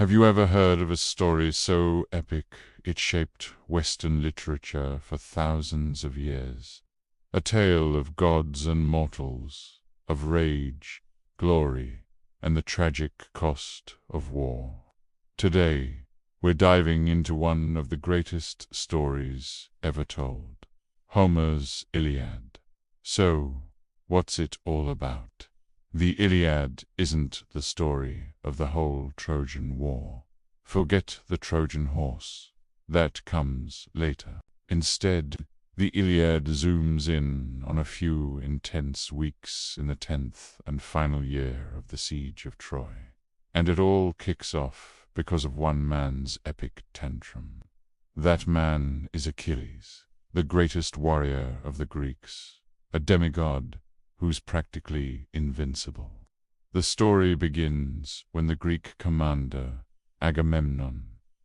Have you ever heard of a story so epic it shaped Western literature for thousands of years? A tale of gods and mortals, of rage, glory, and the tragic cost of war. Today, we're diving into one of the greatest stories ever told, Homer's Iliad. So, what's it all about? The Iliad isn't the story of the whole Trojan War. Forget the Trojan horse. That comes later. Instead, the Iliad zooms in on a few intense weeks in the 10th and final year of the siege of Troy. And it all kicks off because of one man's epic tantrum. That man is Achilles, the greatest warrior of the Greeks, a demigod who's practically invincible. The story begins when the Greek commander, Agamemnon,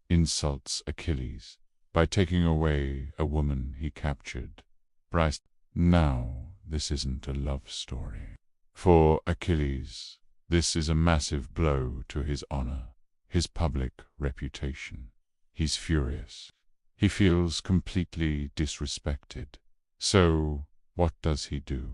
insults Achilles by taking away a woman he captured. Bryce, now this isn't a love story. For Achilles, this is a massive blow to his honor, his public reputation. He's furious. He feels completely disrespected. So, what does he do?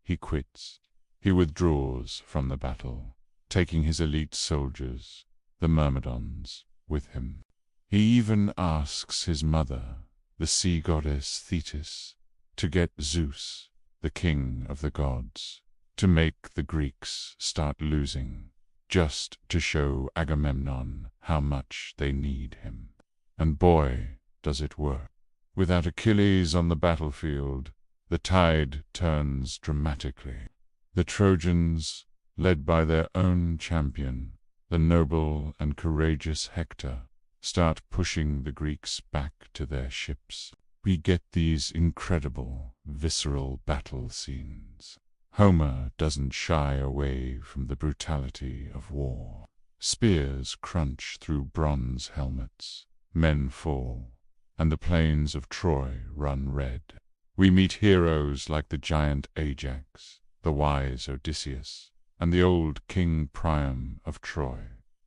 He quits. He withdraws from the battle, taking his elite soldiers, the Myrmidons, with him. He even asks his mother, the sea goddess Thetis, to get Zeus, the king of the gods, to make the Greeks start losing, just to show Agamemnon how much they need him. And boy, does it work. Without Achilles on the battlefield, the tide turns dramatically. The Trojans, led by their own champion, the noble and courageous Hector, start pushing the Greeks back to their ships. We get these incredible, visceral battle scenes. Homer doesn't shy away from the brutality of war. Spears crunch through bronze helmets, men fall, and the plains of Troy run red. We meet heroes like the giant Ajax, the wise Odysseus, and the old King Priam of Troy,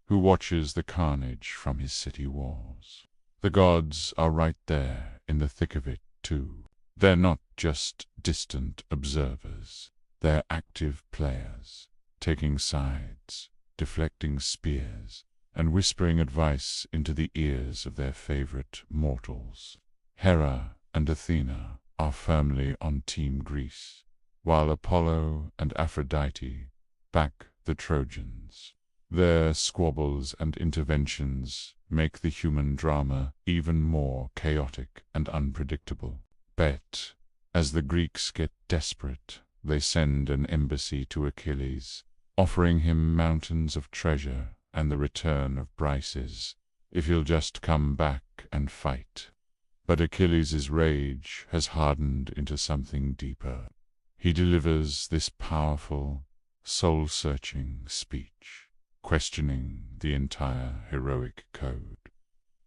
who watches the carnage from his city walls. The gods are right there in the thick of it, too. They're not just distant observers. They're active players, taking sides, deflecting spears, and whispering advice into the ears of their favorite mortals. Hera and Athena are firmly on Team Greece, while Apollo and Aphrodite back the Trojans. Their squabbles and interventions make the human drama even more chaotic and unpredictable. But as the Greeks get desperate, they send an embassy to Achilles, offering him mountains of treasure and the return of Briseis, if he'll just come back and fight. But Achilles' rage has hardened into something deeper. He delivers this powerful, soul-searching speech, questioning the entire heroic code.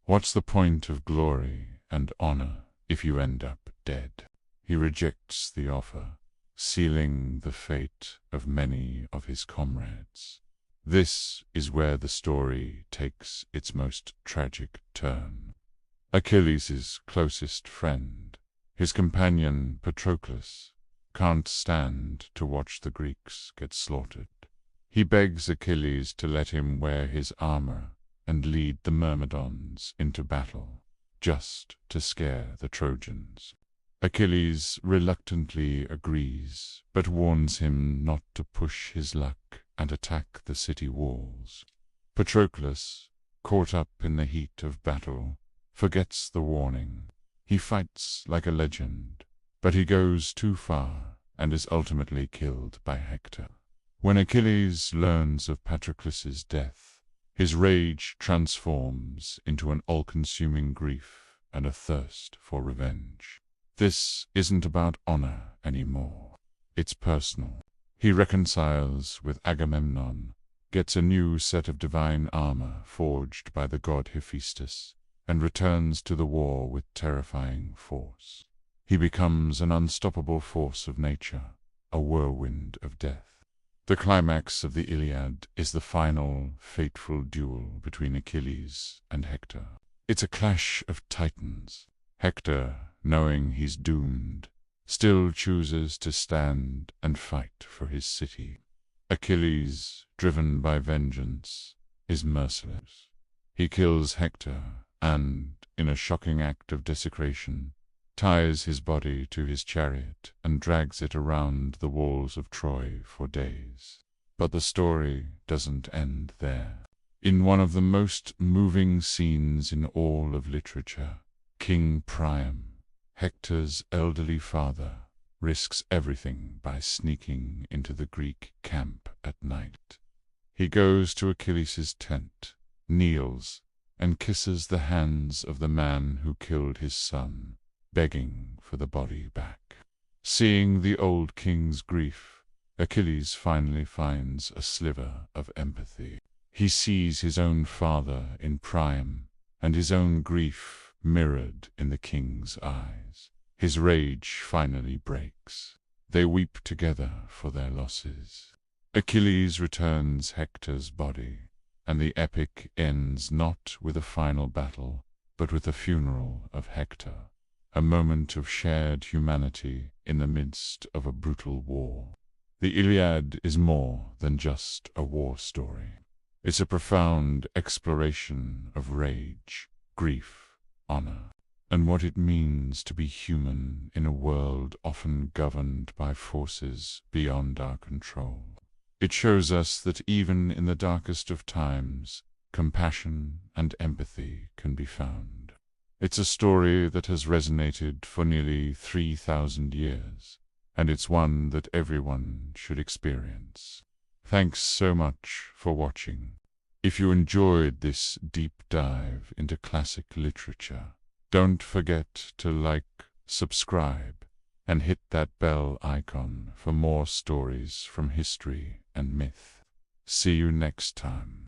What's the point of glory and honor if you end up dead? He rejects the offer, sealing the fate of many of his comrades. This is where the story takes its most tragic turn. Achilles' closest friend, his companion Patroclus, can't stand to watch the Greeks get slaughtered. He begs Achilles to let him wear his armor and lead the Myrmidons into battle, just to scare the Trojans. Achilles reluctantly agrees, but warns him not to push his luck and attack the city walls. Patroclus, caught up in the heat of battle, forgets the warning. He fights like a legend, but he goes too far and is ultimately killed by Hector. When Achilles learns of Patroclus's death, his rage transforms into an all-consuming grief and a thirst for revenge. This isn't about honor anymore. It's personal. He reconciles with Agamemnon, gets a new set of divine armor forged by the god Hephaestus, and returns to the war with terrifying force. He becomes an unstoppable force of nature, a whirlwind of death. The climax of the Iliad is the final, fateful duel between Achilles and Hector. It's a clash of titans. Hector, knowing he's doomed, still chooses to stand and fight for his city. Achilles, driven by vengeance, is merciless. He kills Hector and, in a shocking act of desecration, ties his body to his chariot and drags it around the walls of Troy for days. But the story doesn't end there. In one of the most moving scenes in all of literature, King Priam, Hector's elderly father, risks everything by sneaking into the Greek camp at night. He goes to Achilles' tent, kneels, and kisses the hands of the man who killed his son, begging for the body back. Seeing the old king's grief, Achilles finally finds a sliver of empathy. He sees his own father in Priam, and his own grief mirrored in the king's eyes. His rage finally breaks. They weep together for their losses. Achilles returns Hector's body, and the epic ends not with a final battle, but with the funeral of Hector, a moment of shared humanity in the midst of a brutal war. The Iliad is more than just a war story. It's a profound exploration of rage, grief, honor, and what it means to be human in a world often governed by forces beyond our control. It shows us that even in the darkest of times, compassion and empathy can be found. It's a story that has resonated for nearly 3,000 years, and it's one that everyone should experience. Thanks so much for watching. If you enjoyed this deep dive into classic literature, don't forget to like, subscribe, and hit that bell icon for more stories from history and myth. See you next time.